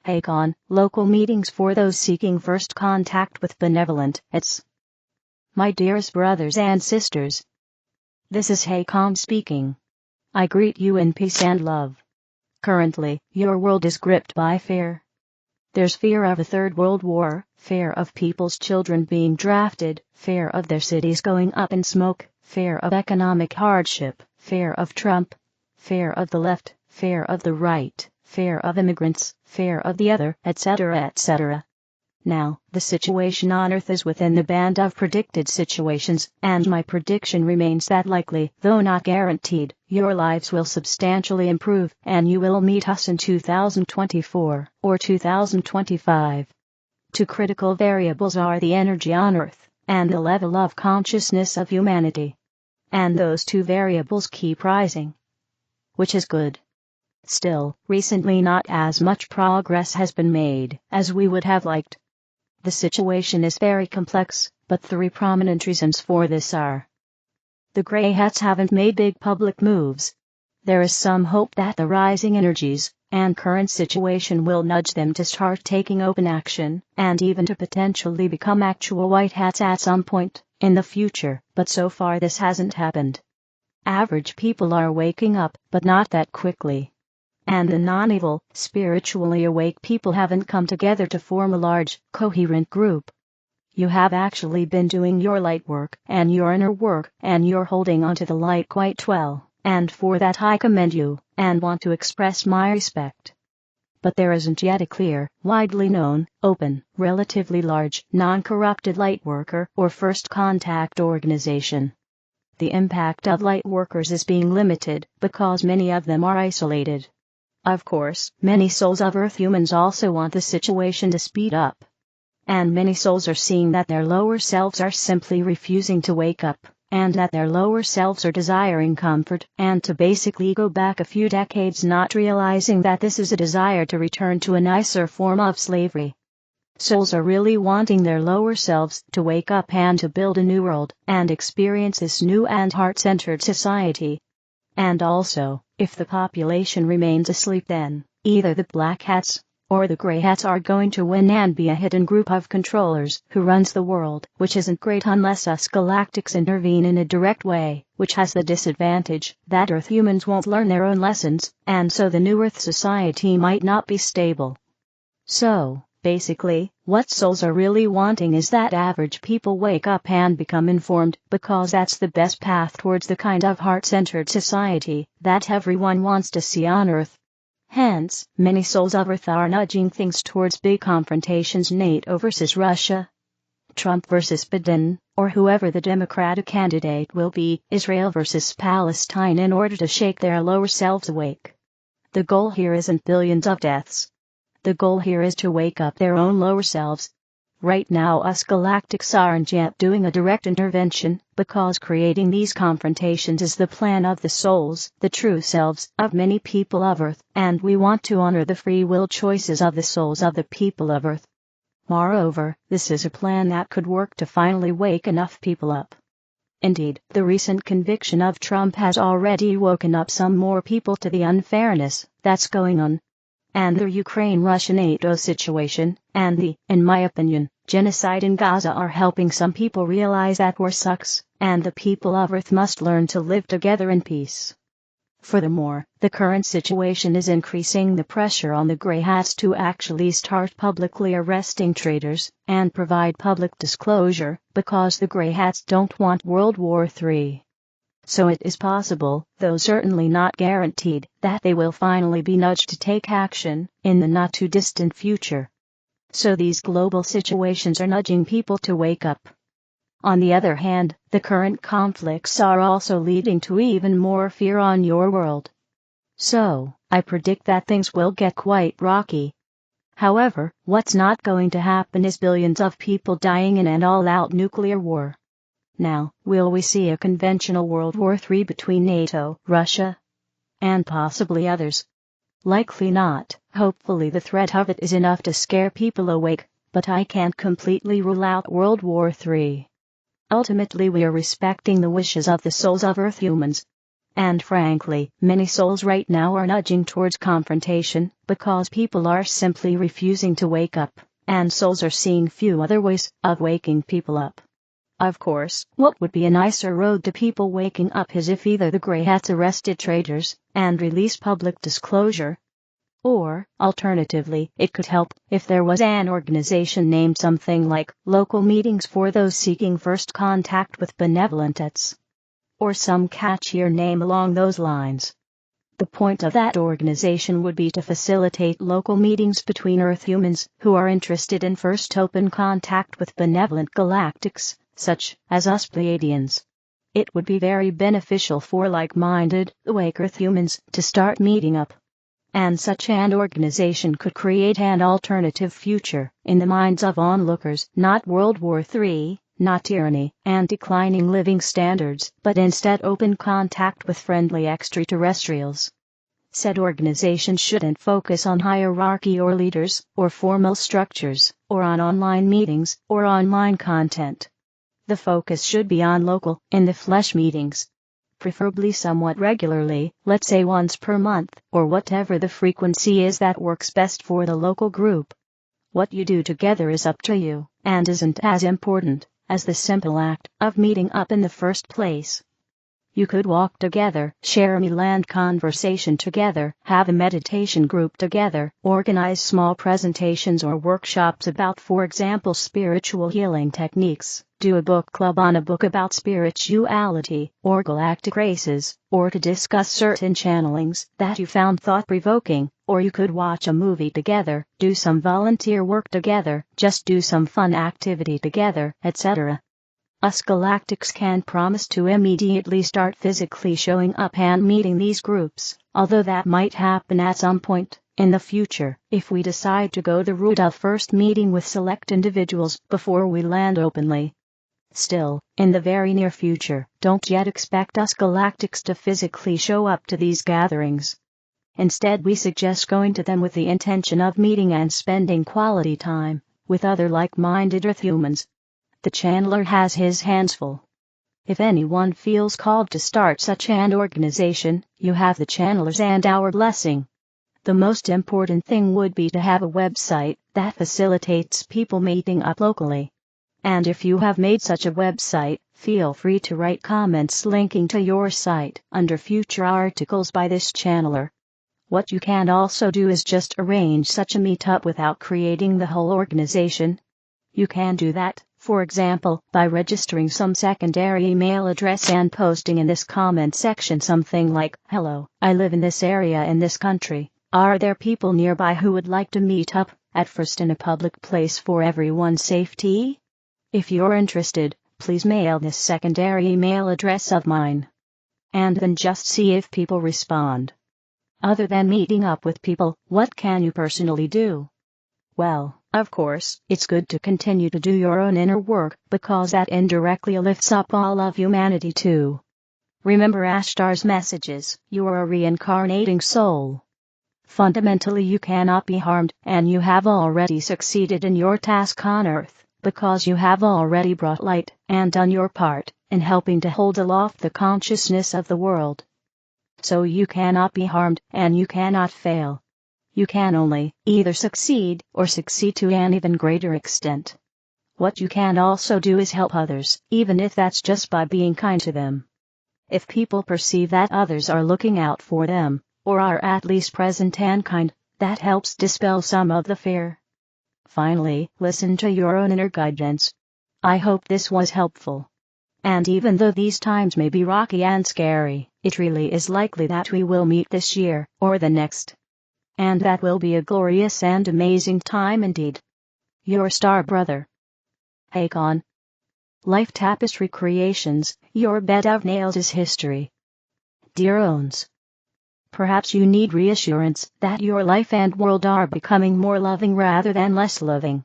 Hakann, local meetings for those seeking first contact with Benevolent. My dearest brothers and sisters, this is Hakann speaking. I greet you in peace and love. Currently, your world is gripped by fear. There's fear of a third world war, fear of people's children being drafted, fear of their cities going up in smoke, fear of economic hardship, fear of Trump, fear of the left, fear of the right, fear of immigrants, fear of the other, etc., etc. Now, the situation on Earth is within the band of predicted situations, and my prediction remains that likely, though not guaranteed, your lives will substantially improve, and you will meet us in 2024, or 2025. Two critical variables are the energy on Earth, and the level of consciousness of humanity. And those two variables keep rising. Which is good. Still, recently not as much progress has been made as we would have liked. The situation is very complex, but three prominent reasons for this are: the Grey Hats haven't made big public moves. There is some hope that the rising energies and current situation will nudge them to start taking open action, and even to potentially become actual White Hats at some point in the future, but so far this hasn't happened. Average people are waking up, but not that quickly. And the non-evil, spiritually awake people haven't come together to form a large, coherent group. You have actually been doing your light work, and your inner work, and you're holding onto the light quite well, and for that I commend you, and want to express my respect. But there isn't yet a clear, widely known, open, relatively large, non-corrupted light worker or first contact organization. The impact of light workers is being limited, because many of them are isolated. Of course, many souls of Earth humans also want the situation to speed up. And many souls are seeing that their lower selves are simply refusing to wake up, and that their lower selves are desiring comfort, and to basically go back a few decades, not realizing that this is a desire to return to a nicer form of slavery. Souls are really wanting their lower selves to wake up and to build a new world, and experience this new and heart-centered society. And also, if the population remains asleep, then either the Black Hats or the Grey Hats are going to win and be a hidden group of controllers who runs the world, which isn't great unless us galactics intervene in a direct way, which has the disadvantage that Earth humans won't learn their own lessons, and so the new Earth society might not be stable. So, basically, what souls are really wanting is that average people wake up and become informed, because that's the best path towards the kind of heart-centered society that everyone wants to see on Earth. Hence, many souls of Earth are nudging things towards big confrontations: NATO versus Russia, Trump versus Biden, or whoever the Democratic candidate will be, Israel versus Palestine, in order to shake their lower selves awake. The goal here isn't billions of deaths. The goal here is to wake up their own lower selves. Right now us galactics aren't yet doing a direct intervention, because creating these confrontations is the plan of the souls, the true selves, of many people of Earth, and we want to honor the free will choices of the souls of the people of Earth. Moreover, this is a plan that could work to finally wake enough people up. Indeed, the recent conviction of Trump has already woken up some more people to the unfairness that's going on. And the Ukraine-Russia-NATO situation, and the, in my opinion, genocide in Gaza are helping some people realize that war sucks, and the people of Earth must learn to live together in peace. Furthermore, the current situation is increasing the pressure on the Grey Hats to actually start publicly arresting traitors, and provide public disclosure, because the Grey Hats don't want World War III. So it is possible, though certainly not guaranteed, that they will finally be nudged to take action in the not-too-distant future. So these global situations are nudging people to wake up. On the other hand, the current conflicts are also leading to even more fear on your world. So, I predict that things will get quite rocky. However, what's not going to happen is billions of people dying in an all-out nuclear war. Now, will we see a conventional World War III between NATO, Russia, and possibly others? Likely not. Hopefully the threat of it is enough to scare people awake, but I can't completely rule out World War III. Ultimately we are respecting the wishes of the souls of Earth humans. And frankly, many souls right now are nudging towards confrontation, because people are simply refusing to wake up, and souls are seeing few other ways of waking people up. Of course, what would be a nicer road to people waking up is if either the Grey Hats arrested traitors and released public disclosure, or, alternatively, it could help if there was an organization named something like Local Meetings for Those Seeking First Contact with Benevolent, or some catchier name along those lines. The point of that organization would be to facilitate local meetings between Earth humans who are interested in first open contact with benevolent galactics, such as us Pleiadians. It would be very beneficial for like-minded, awake Earth humans to start meeting up. And such an organization could create an alternative future in the minds of onlookers, not World War III, not tyranny and declining living standards, but instead open contact with friendly extraterrestrials. Said organization shouldn't focus on hierarchy or leaders, or formal structures, or on online meetings, or online content. The focus should be on local, in-the-flesh meetings. Preferably somewhat regularly, let's say once per month, or whatever the frequency is that works best for the local group. What you do together is up to you, and isn't as important as the simple act of meeting up in the first place. You could walk together, share a meal and conversation together, have a meditation group together, organize small presentations or workshops about, for example, spiritual healing techniques, do a book club on a book about spirituality or galactic races, or to discuss certain channelings that you found thought-provoking, or you could watch a movie together, do some volunteer work together, just do some fun activity together, etc. Us galactics can promise to immediately start physically showing up and meeting these groups, although that might happen at some point in the future if we decide to go the route of first meeting with select individuals before we land openly. Still, in the very near future, don't yet expect us galactics to physically show up to these gatherings. Instead, we suggest going to them with the intention of meeting and spending quality time with other like-minded Earth humans. The channeler has his hands full. If anyone feels called to start such an organization, you have the channelers and our blessing. The most important thing would be to have a website that facilitates people meeting up locally. And if you have made such a website, feel free to write comments linking to your site under future articles by this channeler. What you can also do is just arrange such a meetup without creating the whole organization. You can do that, for example, by registering some secondary email address and posting in this comment section something like, "Hello, I live in this area in this country. Are there people nearby who would like to meet up, at first in a public place for everyone's safety? If you're interested, please mail this secondary email address of mine." And then just see if people respond. Other than meeting up with people, what can you personally do? Well, of course, it's good to continue to do your own inner work, because that indirectly lifts up all of humanity too. Remember Ashtar's messages: you are a reincarnating soul. Fundamentally you cannot be harmed, and you have already succeeded in your task on Earth, because you have already brought light and done your part in helping to hold aloft the consciousness of the world. So you cannot be harmed, and you cannot fail. You can only either succeed or succeed to an even greater extent. What you can also do is help others, even if that's just by being kind to them. If people perceive that others are looking out for them, or are at least present and kind, that helps dispel some of the fear. Finally, listen to your own inner guidance. I hope this was helpful. And even though these times may be rocky and scary, it really is likely that we will meet this year, or the next. And that will be a glorious and amazing time indeed. Your star brother, Hakann. Life Tapestry Creations, your bed of nails is history. Dear Owns, perhaps you need reassurance that your life and world are becoming more loving rather than less loving.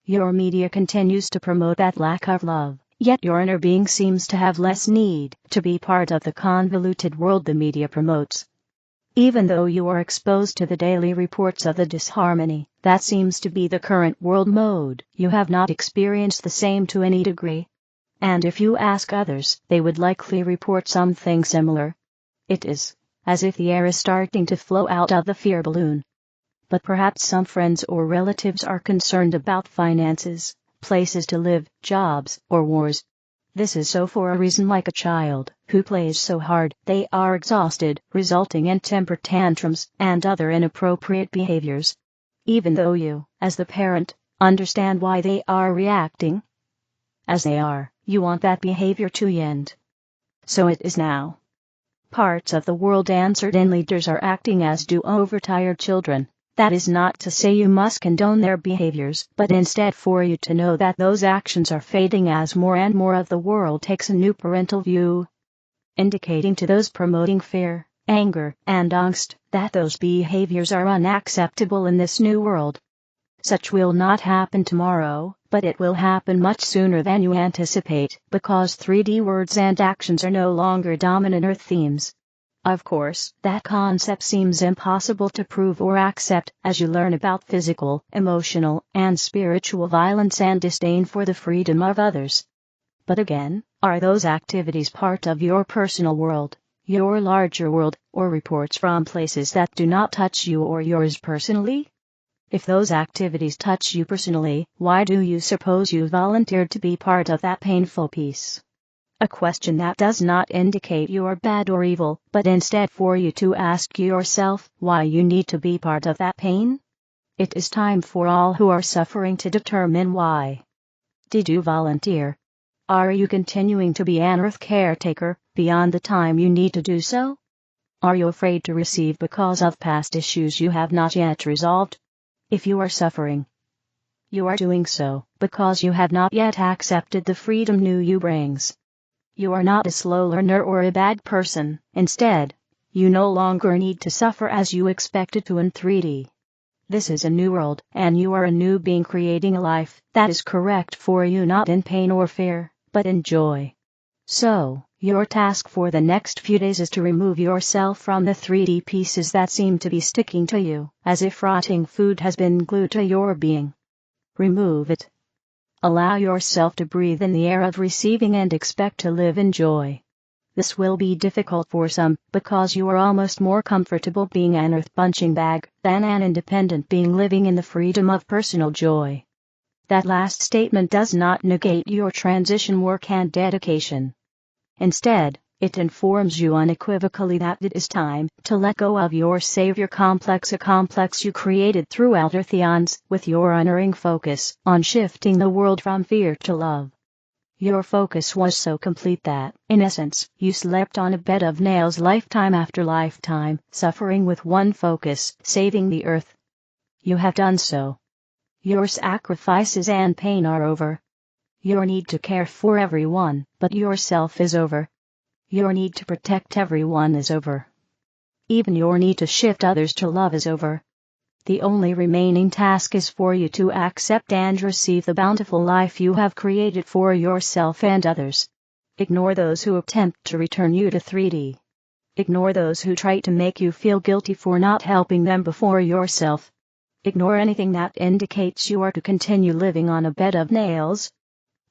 Your media continues to promote that lack of love, yet your inner being seems to have less need to be part of the convoluted world the media promotes. Even though you are exposed to the daily reports of the disharmony that seems to be the current world mode, you have not experienced the same to any degree. And if you ask others, they would likely report something similar. It is as if the air is starting to flow out of the fear balloon. But perhaps some friends or relatives are concerned about finances, places to live, jobs, or wars. This is so for a reason, like a child who plays so hard they are exhausted, resulting in temper tantrums and other inappropriate behaviors. Even though you, as the parent, understand why they are reacting as they are, you want that behavior to end. So it is now. Parts of the world and certain leaders are acting as do overtired children. That is not to say you must condone their behaviors, but instead for you to know that those actions are fading as more and more of the world takes a new parental view, indicating to those promoting fear, anger, and angst that those behaviors are unacceptable in this new world. Such will not happen tomorrow, but it will happen much sooner than you anticipate, because 3D words and actions are no longer dominant Earth themes. Of course, that concept seems impossible to prove or accept as you learn about physical, emotional, and spiritual violence and disdain for the freedom of others. But again, are those activities part of your personal world, your larger world, or reports from places that do not touch you or yours personally? If those activities touch you personally, why do you suppose you volunteered to be part of that painful piece? A question that does not indicate you are bad or evil, but instead for you to ask yourself why you need to be part of that pain. It is time for all who are suffering to determine why. Did you volunteer? Are you continuing to be an Earth caretaker beyond the time you need to do so? Are you afraid to receive because of past issues you have not yet resolved? If you are suffering, you are doing so because you have not yet accepted the freedom new you brings. You are not a slow learner or a bad person. Instead, you no longer need to suffer as you expected to in 3D. This is a new world, and you are a new being creating a life that is correct for you, not in pain or fear, but in joy. So, your task for the next few days is to remove yourself from the 3D pieces that seem to be sticking to you, as if rotting food has been glued to your being. Remove it. Allow yourself to breathe in the air of receiving and expect to live in joy. This will be difficult for some, because you are almost more comfortable being an earth punching bag than an independent being living in the freedom of personal joy. That last statement does not negate your transition work and dedication. Instead, it informs you unequivocally that it is time to let go of your savior complex, a complex you created throughout Earth eons, with your unerring focus on shifting the world from fear to love. Your focus was so complete that, in essence, you slept on a bed of nails lifetime after lifetime, suffering with one focus, saving the Earth. You have done so. Your sacrifices and pain are over. Your need to care for everyone but yourself is over. Your need to protect everyone is over. Even your need to shift others to love is over. The only remaining task is for you to accept and receive the bountiful life you have created for yourself and others. Ignore those who attempt to return you to 3D. Ignore those who try to make you feel guilty for not helping them before yourself. Ignore anything that indicates you are to continue living on a bed of nails.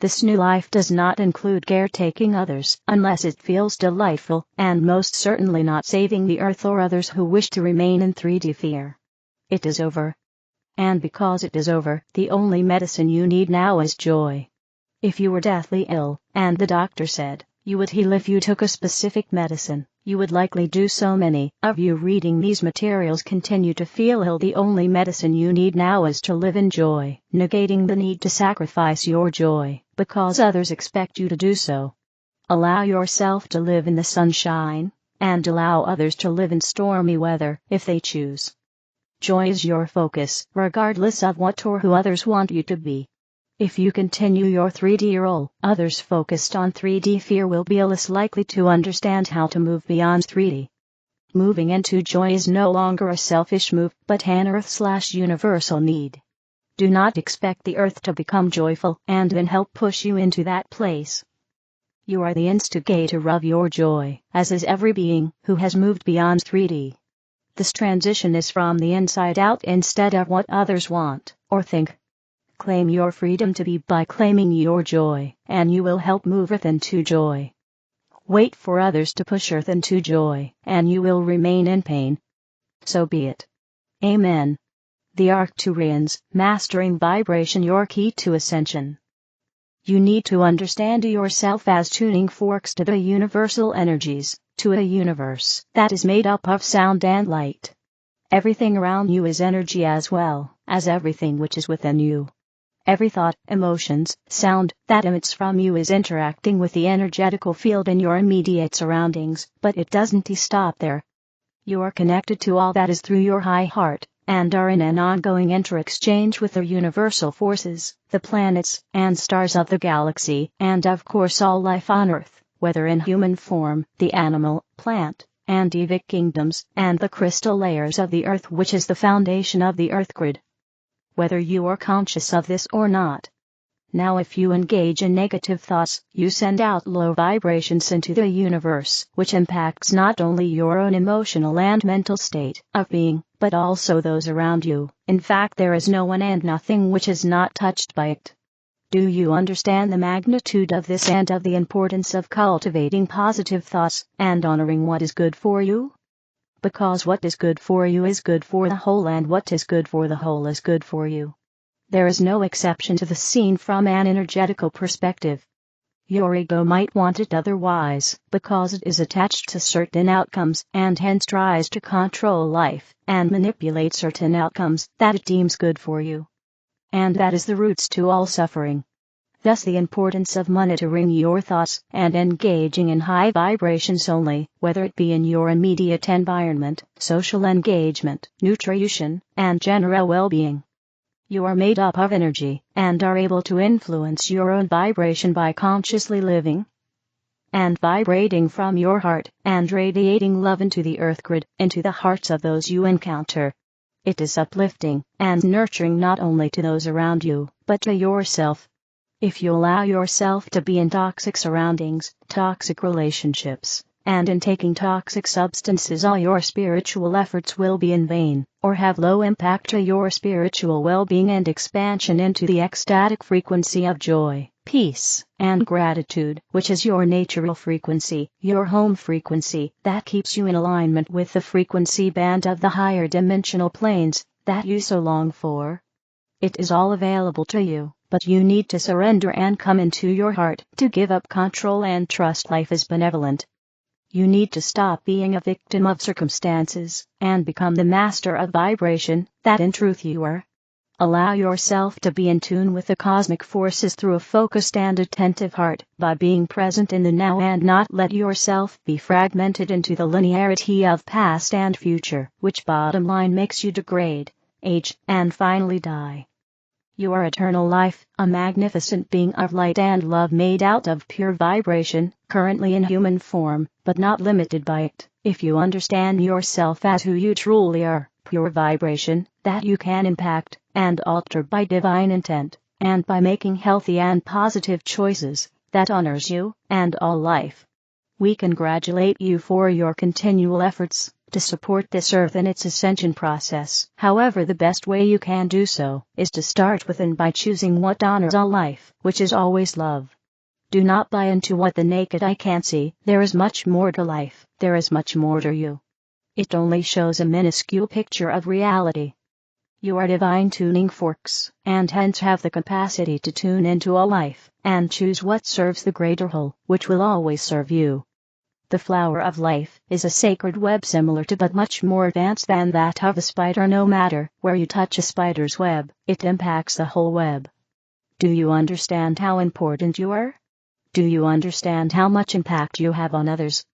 This new life does not include caretaking others unless it feels delightful, and most certainly not saving the Earth or others who wish to remain in 3D fear. It is over. And because it is over, the only medicine you need now is joy. If you were deathly ill, and the doctor said you would heal if you took a specific medicine, you would likely do so. Many of you reading these materials continue to feel ill. The only medicine you need now is to live in joy, negating the need to sacrifice your joy because others expect you to do so. Allow yourself to live in the sunshine, and allow others to live in stormy weather if they choose. Joy is your focus, regardless of what or who others want you to be. If you continue your 3D role, others focused on 3D fear will be less likely to understand how to move beyond 3D. Moving into joy is no longer a selfish move, but an Earth/universal need. Do not expect the Earth to become joyful and then help push you into that place. You are the instigator of your joy, as is every being who has moved beyond 3D. This transition is from the inside out instead of what others want or think. Claim your freedom to be by claiming your joy, and you will help move Earth into joy. Wait for others to push earth into joy, and you will remain in pain. So be it. Amen. The Arcturians, mastering vibration, your key to ascension. You need to understand yourself as tuning forks to the universal energies, to a universe that is made up of sound and light. Everything around you is energy as well as everything which is within you. Every thought, emotions, sound that emits from you is interacting with the energetical field in your immediate surroundings, but it doesn't stop there. You are connected to all that is through your high heart, and are in an ongoing inter-exchange with the universal forces, the planets and stars of the galaxy, and of course all life on Earth, whether in human form, the animal, plant, and evic kingdoms, and the crystal layers of the Earth, which is the foundation of the Earth grid. Whether you are conscious of this or not. Now if you engage in negative thoughts, you send out low vibrations into the universe, which impacts not only your own emotional and mental state of being, but also those around you. In fact, there is no one and nothing which is not touched by it. Do you understand the magnitude of this and of the importance of cultivating positive thoughts and honoring what is good for you? Because what is good for you is good for the whole, and what is good for the whole is good for you. There is no exception to the scene from an energetical perspective. Your ego might want it otherwise, because it is attached to certain outcomes and hence tries to control life and manipulate certain outcomes that it deems good for you. And that is the roots to all suffering. Thus the importance of monitoring your thoughts and engaging in high vibrations only, whether it be in your immediate environment, social engagement, nutrition, and general well-being. You are made up of energy, and are able to influence your own vibration by consciously living and vibrating from your heart, and radiating love into the earth grid, into the hearts of those you encounter. It is uplifting and nurturing not only to those around you, but to yourself. If you allow yourself to be in toxic surroundings, toxic relationships, and in taking toxic substances, all your spiritual efforts will be in vain, or have low impact to your spiritual well-being and expansion into the ecstatic frequency of joy, peace, and gratitude, which is your natural frequency, your home frequency, that keeps you in alignment with the frequency band of the higher dimensional planes that you so long for. It is all available to you, but you need to surrender and come into your heart, to give up control and trust life is benevolent. You need to stop being a victim of circumstances, and become the master of vibration that in truth you are. Allow yourself to be in tune with the cosmic forces through a focused and attentive heart, by being present in the now, and not let yourself be fragmented into the linearity of past and future, which bottom line makes you degrade, age, and finally die. You are eternal life, a magnificent being of light and love made out of pure vibration, currently in human form, but not limited by it. If you understand yourself as who you truly are, pure vibration, that you can impact and alter by divine intent, and by making healthy and positive choices, that honors you and all life. We congratulate you for your continual efforts to support this earth in its ascension process. However, the best way you can do so is to start within by choosing what honors all life, which is always love. Do not buy into what the naked eye can't see. There is much more to life, there is much more to you. It only shows a minuscule picture of reality. You are divine tuning forks, and hence have the capacity to tune into all life, and choose what serves the greater whole, which will always serve you. The flower of life is a sacred web similar to but much more advanced than that of a spider. No matter where you touch a spider's web, it impacts the whole web. Do you understand how important you are? Do you understand how much impact you have on others?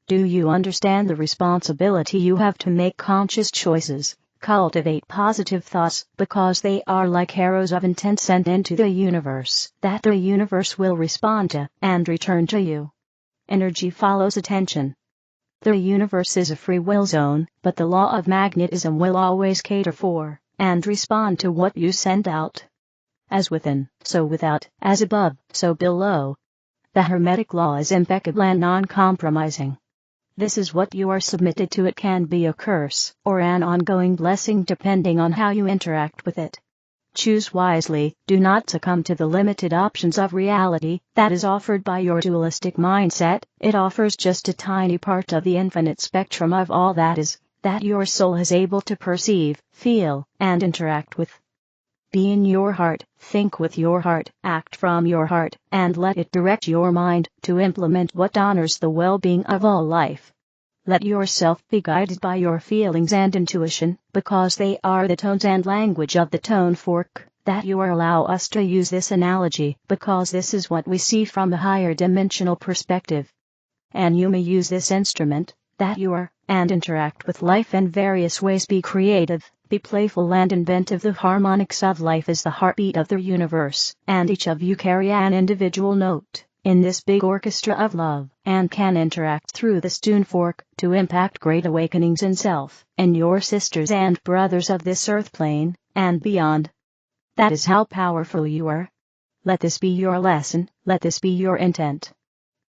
Do you understand the responsibility you have to make conscious choices, cultivate positive thoughts, because they are like arrows of intent sent into the universe, that the universe will respond to and return to you? Energy follows attention. The universe is a free will zone, but the law of magnetism will always cater for and respond to what you send out. As within, so without; as above, so below. The Hermetic law is impeccable and non-compromising. This is what you are submitted to. It can be a curse or an ongoing blessing depending on how you interact with it. Choose wisely. Do not succumb to the limited options of reality that is offered by your dualistic mindset. It offers just a tiny part of the infinite spectrum of all that is, that your soul is able to perceive, feel, and interact with. Be in your heart, think with your heart, act from your heart, and let it direct your mind to implement what honors the well-being of all life. Let yourself be guided by your feelings and intuition, because they are the tones and language of the tone fork. That you are allow us to use this analogy, because this is what we see from a higher dimensional perspective. And you may use this instrument, that you are, and interact with life in various ways. Be creative, be playful and inventive. The harmonics of life is the heartbeat of the universe, and each of you carry an individual note in this big orchestra of love, and can interact through this tune fork to impact great awakenings in self, and your sisters and brothers of this earth plane, and beyond. That is how powerful you are. Let this be your lesson, let this be your intent.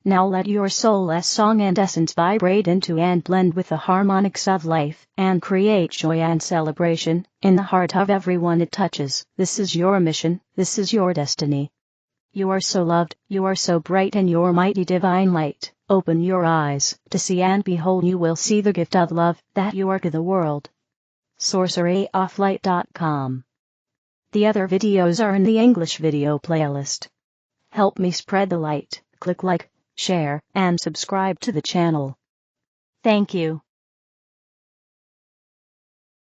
Now let your soulless song and essence vibrate into and blend with the harmonics of life, and create joy and celebration in the heart of everyone it touches. This is your mission, this is your destiny. You are so loved, you are so bright in your mighty divine light. Open your eyes to see, and behold, you will see the gift of love that you are to the world. sorceryofflight.com. The other videos are in the English video playlist. Help me spread the light. Click like, share, and subscribe to the channel. Thank you.